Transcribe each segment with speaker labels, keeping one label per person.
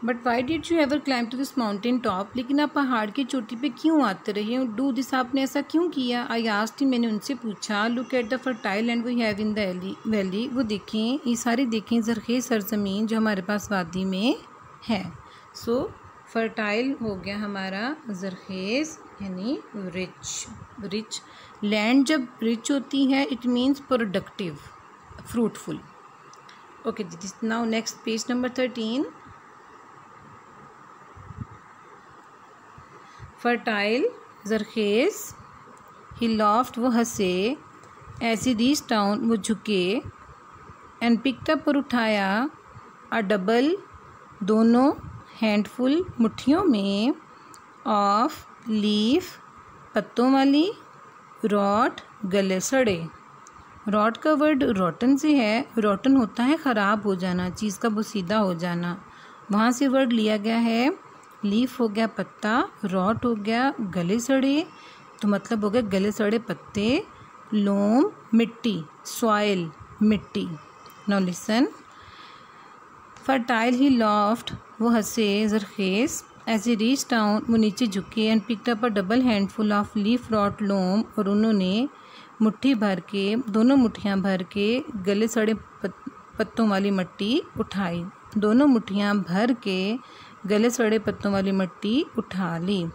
Speaker 1: But why did you ever climb to this mountain top, लेकिन आप पहाड़ की चोटी पे क्यों आते रहे? डू दिस, आपने ऐसा क्यों किया? आई आस्क्ड, मैंने उनसे पूछा। Look at the fertile land we have in the valley, वो देखें, ये सारी देखें ज़रख़ेज़ सरज़मीन जो हमारे पास वादी में है। सो फर्टाइल हो गया हमारा ज़रख़ेज़ यानी रिच। लैंड जब रिच होती है it means productive, fruitful. Okay जी, now next page number 13। Fertile ज़रख़ेज़, ही लॉफ्ट, वो हंसे, एज ही रीच्ड डाउन, वो झुके, एंड पिक्ड अप, और उठाया, अ डबल, दोनों, हैंडफुल, मुट्ठियों में, ऑफ, लीफ, पत्तों वाली, रॉट, गले सड़े। रॉट का वर्ड रोटन से है। रोटन होता है ख़राब हो जाना, चीज़ का बोसीदा हो जाना, वहाँ से वर्ड लिया गया है। लीफ हो गया पत्ता, रॉट हो गया गले सड़े, तो मतलब हो गया गले सड़े पत्ते। लोम, मिट्टी, सॉइल, मिट्टी। Now listen. Fertile, he laughed, वो हंसे, ज़रख़ेज़, एज ही रीच डाउन, वो नीचे झुके, and picked up a double handful of leaf, rot, loam, और उन्होंने मुट्ठी भर के, दोनों मुट्ठियाँ भर के गले सड़े पत्तों वाली मिट्टी उठाई। दोनों मुट्ठियाँ भर के गले सड़े पत्तों वाली मिट्टी उठा ली।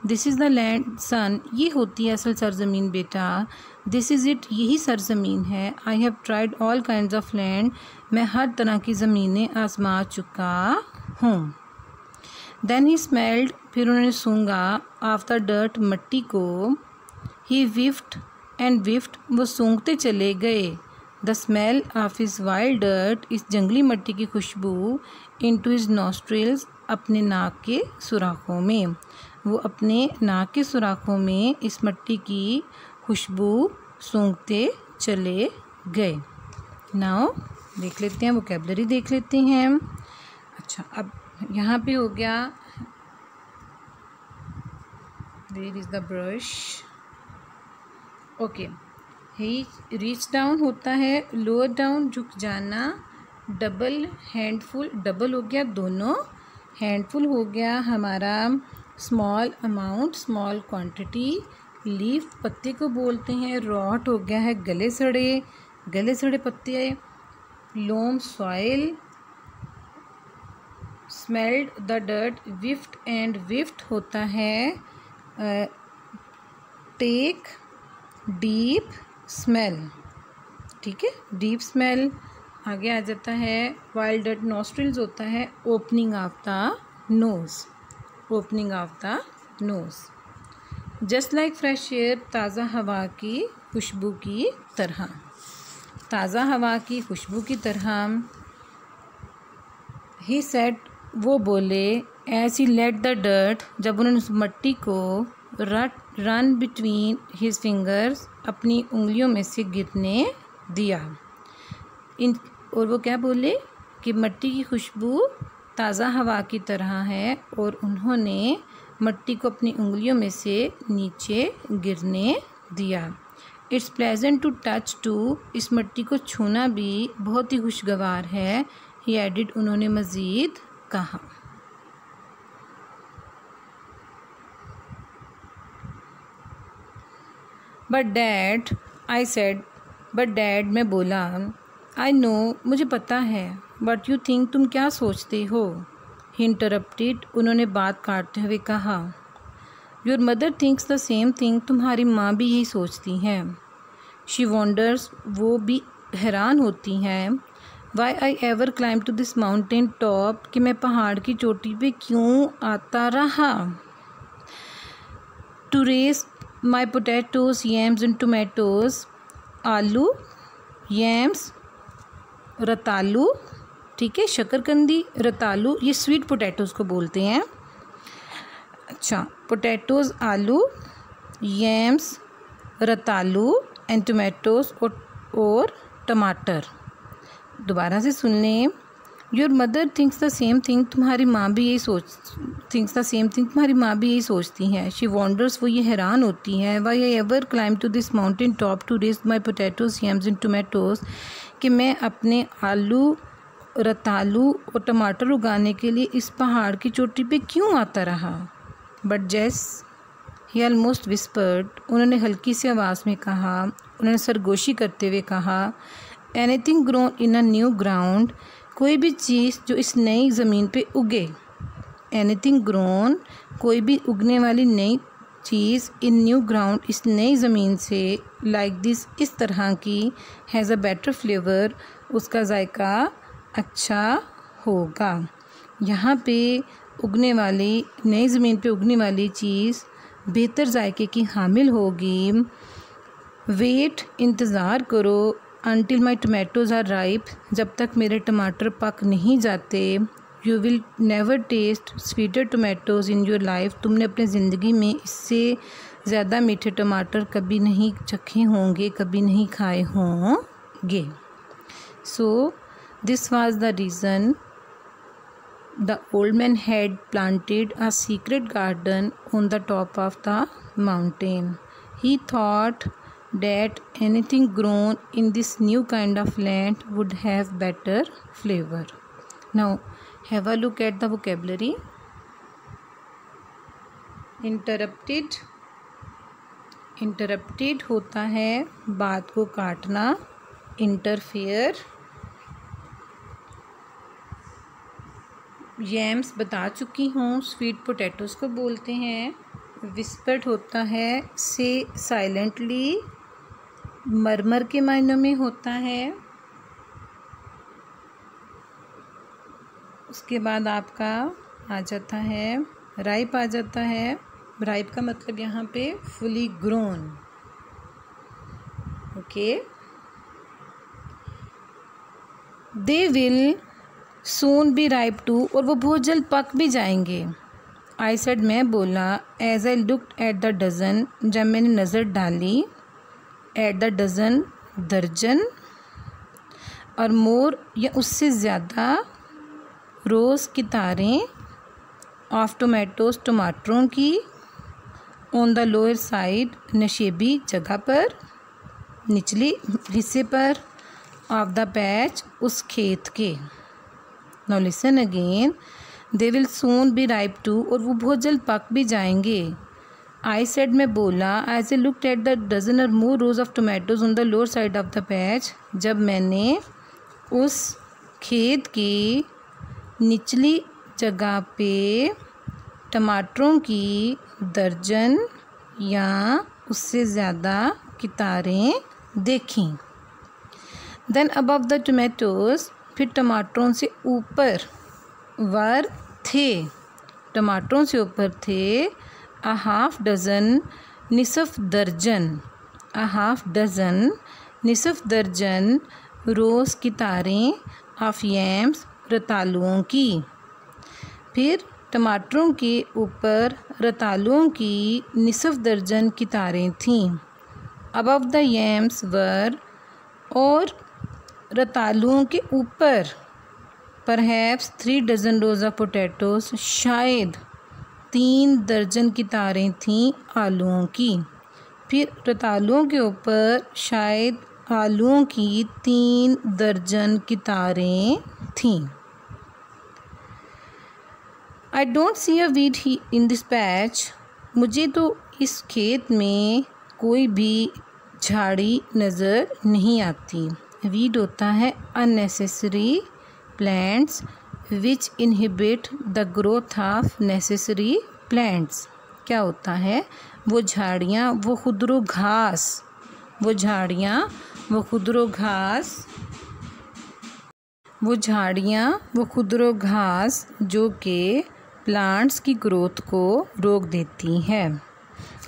Speaker 1: दिस इज़ द लैंड सन, ये होती है असल सरज़मीन बेटा। दिस इज़ इट, यही सरज़मीन है। I have tried all kinds of land, मैं हर तरह की ज़मीनें आजमा चुका हूँ। देन ही स्मेल्ड, फिर उन्होंने सूंघा, ऑफ द डर्ट, मिट्टी को। ही विफ्ट एंड विफ्ट, वो सूंघते चले गए, the smell of his wild dirt, इस जंगली मिट्टी की खुशबू, इनटू हिज नॉस्ट्रिल्स, अपने नाक के सुराखों में। वो अपने नाक के सुराखों में इस मिट्टी की खुशबू सूंघते चले गए। नाउ देख लेते हैं, वोकैबुलरी देख लेते हैं। अच्छा, अब यहाँ पे हो गया, where is the brush. Okay, he reach down होता है लोअर डाउन, झुक जाना। डबल हैंडफुल, डबल हो गया दोनों, हैंडफुल हो गया हमारा small amount, small quantity. Leaf, पत्ते को बोलते हैं। रॉट हो गया है गले सड़े पत्ते। Loam, soil. Smelled, the dirt. Whiffed and whiffed होता है टेक, डीप स्मेल, ठीक है, डीप स्मेल। आगे आ जाता है वाइल्ड डर्ट। नॉस्ट्रिल्स होता है opening of the nose, opening of the nose. Just like fresh air, ताज़ा हवा की खुशबू की तरह, ताज़ा हवा की खुशबू की तरह। ही सेड, वो बोले, as he let the dirt, जब उन्होंने उस मिट्टी को रन बिटवीन हिज फिंगर्स, अपनी उंगलियों में से गिरने दिया। और वो क्या बोले कि मिट्टी की खुशबू ताज़ा हवा की तरह है, और उन्होंने मिट्टी को अपनी उंगलियों में से नीचे गिरने दिया। It's pleasant to touch too, इस मिट्टी को छूना भी बहुत ही खुशगवार है। ही एडिड, उन्होंने मज़ीद कहा। But dad, I said, but dad, मैं बोला, आई नो, मुझे पता है, बट यू थिंक, तुम क्या सोचते हो। ही इंटरप्टेड, उन्होंने बात काटते हुए कहा। Your mother thinks the same thing, तुम्हारी माँ भी यही सोचती हैं। शी वॉन्डर्स, वो भी हैरान होती हैं। Why I ever climb to this mountain top, कि मैं पहाड़ की चोटी पे क्यों आता रहा। To raise my potatoes, yams and tomatoes, आलू, यम्स, रतालू, ठीक है, शकरकंदी, रतालू, ये स्वीट पोटैटोज़ को बोलते हैं। अच्छा, पोटैटोज़ आलू, यम्स रतालू एंड टोमेटोज़ और टमाटर। दोबारा से सुन लें। Your mother thinks the same thing, तुम्हारी माँ भी यही तुम्हारी माँ भी यही सोचती हैं। शी वॉन्डर्स, वो ये हैरान होती हैं। Why I ever climb to this mountain top to raise my potatoes, yams and tomatoes, कि मैं अपने आलू रतालू और टमाटर उगाने के लिए इस पहाड़ की चोटी पे क्यों आता रहा? बट जेस ही ऑलमोस्ट विस्पर्ड, उन्होंने हल्की सी आवाज़ में कहा, उन्होंने सरगोशी करते हुए कहा, anything grown in a new ground, कोई भी चीज़ जो इस नई ज़मीन पे उगे। एनीथिंग ग्रोन, कोई भी उगने वाली नई चीज़, इन न्यू ग्राउंड, इस नई ज़मीन से, लाइक दिस, इस तरह की, हैज़ अ बेटर फ्लेवर, उसका जायका अच्छा होगा। यहाँ पे उगने वाली, नई ज़मीन पे उगने वाली चीज़ बेहतर जायके की हामिल होगी। वेट, इंतज़ार करो, until my tomatoes are ripe, जब तक मेरे टमाटर पक नहीं जाते। You will never taste sweeter tomatoes in your life, तुमने अपनी ज़िंदगी में इससे ज़्यादा मीठे टमाटर कभी नहीं चखे होंगे, कभी नहीं खाए होंगे। So this was the reason the old man had planted a secret garden on the top of the mountain. He thought that anything grown in this new kind of land would have better flavor. Now have a look at the vocabulary. Interrupted, interrupted होता है बात को काटना, interfere। यैम्स बता चुकी हूँ, sweet potatoes को बोलते हैं। विस्पर्ड होता है से साइलेंटली, मरमर के मायनों में होता है। उसके बाद आपका आ जाता है राइप, आ जाता है। राइप का मतलब यहाँ पे fully grown. Okay, they will soon be ripe too, और वो बहुत जल्द पक भी जाएंगे। आई सेड, मैं बोला, as I looked at the dozen, जब मैंने नज़र डाली, एट द डज़न दर्जन, और मोर या उससे ज़्यादा, रोज़ की तारें, ऑफ टोमेटोज़ टमाटरों की, ऑन द लोअर साइड नशेबी जगह पर, निचली हिस्से पर, ऑफ द पैच उस खेत के। Now listen again. They will soon be ripe too, और वो बहुत जल्द पक भी जाएंगे। I said, मैं बोला, as I looked at the dozen or more rows of tomatoes on the lower side of the patch, जब मैंने उस खेत की निचली जगह पे टमाटरों की दर्जन या उससे ज़्यादा कितारें देखीं। Then above the tomatoes, फिर टमाटरों से ऊपर, वर थे, टमाटरों से ऊपर थे, अ हाफ डज़न, निसफ दर्जन, अ हाफ डज़न, निसफ दर्जन, रोज़ की तारें, ऑफ यैम्स, रतालुओं की। फिर टमाटरों के ऊपर रतालुओं की निसफ दर्जन की तारें थीं। अबव द यैम्स वर, और रतालुओं के ऊपर, perhaps 3 dozen rose of potatoes, शायद 3 दर्जन की तारें थीं आलूओं की। फिर रतालुओं के ऊपर शायद आलूओं की 3 दर्जन की तारें थीं। I don't see a weed in this patch, मुझे तो इस खेत में कोई भी झाड़ी नज़र नहीं आती। वीड होता है unnecessary plants which inhibit the growth of necessary plants. क्या होता है? वो झाड़ियाँ, वो खुदरो घास, वो झाड़ियाँ, वो खुदरो घास, वो झाड़ियाँ, वो खुदरो घास जो कि प्लांट्स की ग्रोथ को रोक देती हैं।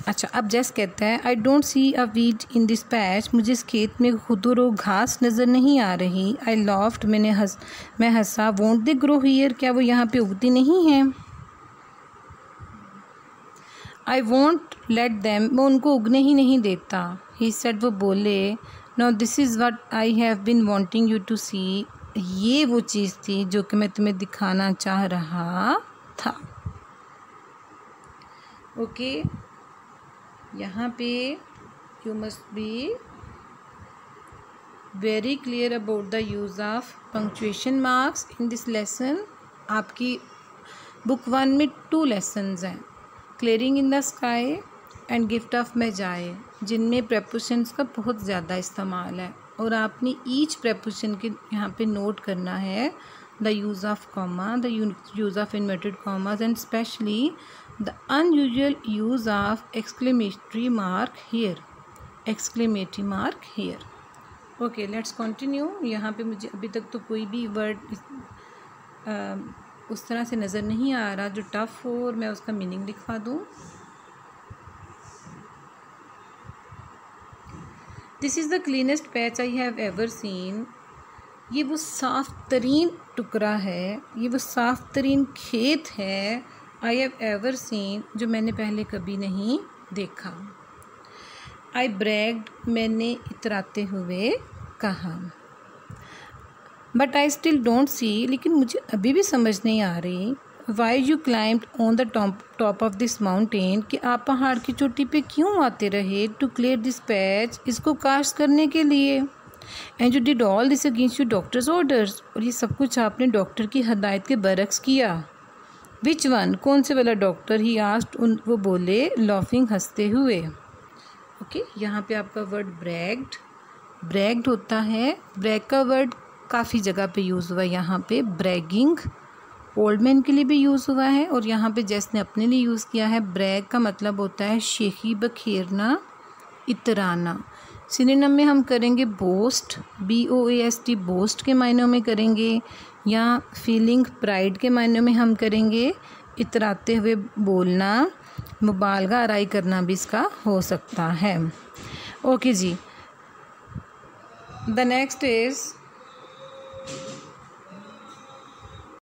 Speaker 1: अच्छा, अब जैस कहता है, I don't see a weed in this patch, मुझे इस खेत में खुदरो घास नज़र नहीं आ रही। आई लॉफ्ट, मैं हंसा। वोंट दे ग्रो हियर, क्या वो यहाँ पे उगती नहीं हैं? आई वोंट लेट देम, मैं उनको उगने ही नहीं देता। ही सेड, वो बोले, now this is what I have been wanting you to see, ये वो चीज़ थी जो कि मैं तुम्हें दिखाना चाह रहा था। ओके, यहाँ पे you must be very clear about the use of punctuation marks in this lesson. आपकी बुक 1 में 2 लेसन्स हैं, clearing in the sky and gift of magi, जिनमें प्रेपोजिशंस का बहुत ज़्यादा इस्तेमाल है और आपने ईच प्रेपोजिशन के यहाँ पे नोट करना है the use of comma, the use of inverted commas and specially the unusual use of exclamatory mark here, exclamatory mark here. Okay, let's continue. यहाँ पे मुझे अभी तक तो कोई भी वर्ड उस तरह से नज़र नहीं आ रहा जो टफ हो और मैं उसका मीनिंग लिखवा दूँ। This is the cleanest patch I have ever seen. ये वो साफ़ तरीन टुकड़ा है, ये वो साफ़ तरीन खेत है आई हैव एवर सीन, जो मैंने पहले कभी नहीं देखा। आई ब्रैग्ड, मैंने इतराते हुए कहा। But I still don't see, लेकिन मुझे अभी भी समझ नहीं आ रही why you climbed on the top of this mountain, कि आप पहाड़ की चोटी पे क्यों आते रहे टू क्लियर दिस पैच, इसको काश्त करने के लिए। And you did all this against you doctors orders, और ये सब कुछ आपने डॉक्टर की हदायत के बरक्स किया। विच वन, कौन से वाला डॉक्टर, ही आस्क्ड, वो बोले लॉफिंग, हंसते हुए। ओके, यहाँ पे आपका वर्ड ब्रैग्ड होता है। ब्रैग का वर्ड काफ़ी जगह पे यूज़ हुआ है। यहाँ पे ब्रैगिंग ओल्ड मैन के लिए भी यूज़ हुआ है और यहाँ पे जैस ने अपने लिए यूज़ किया है। ब्रैग का मतलब होता है शेखी, बखेरना, इतराना। सिनोनिम में हम करेंगे बोस्ट, BOAST, बोस्ट के मायनों में करेंगे, या फीलिंग, प्राइड के मायनों में हम करेंगे इतराते हुए बोलना, मुबालगा, आराई करना भी इसका हो सकता है। ओके जी, द नेक्स्ट इज़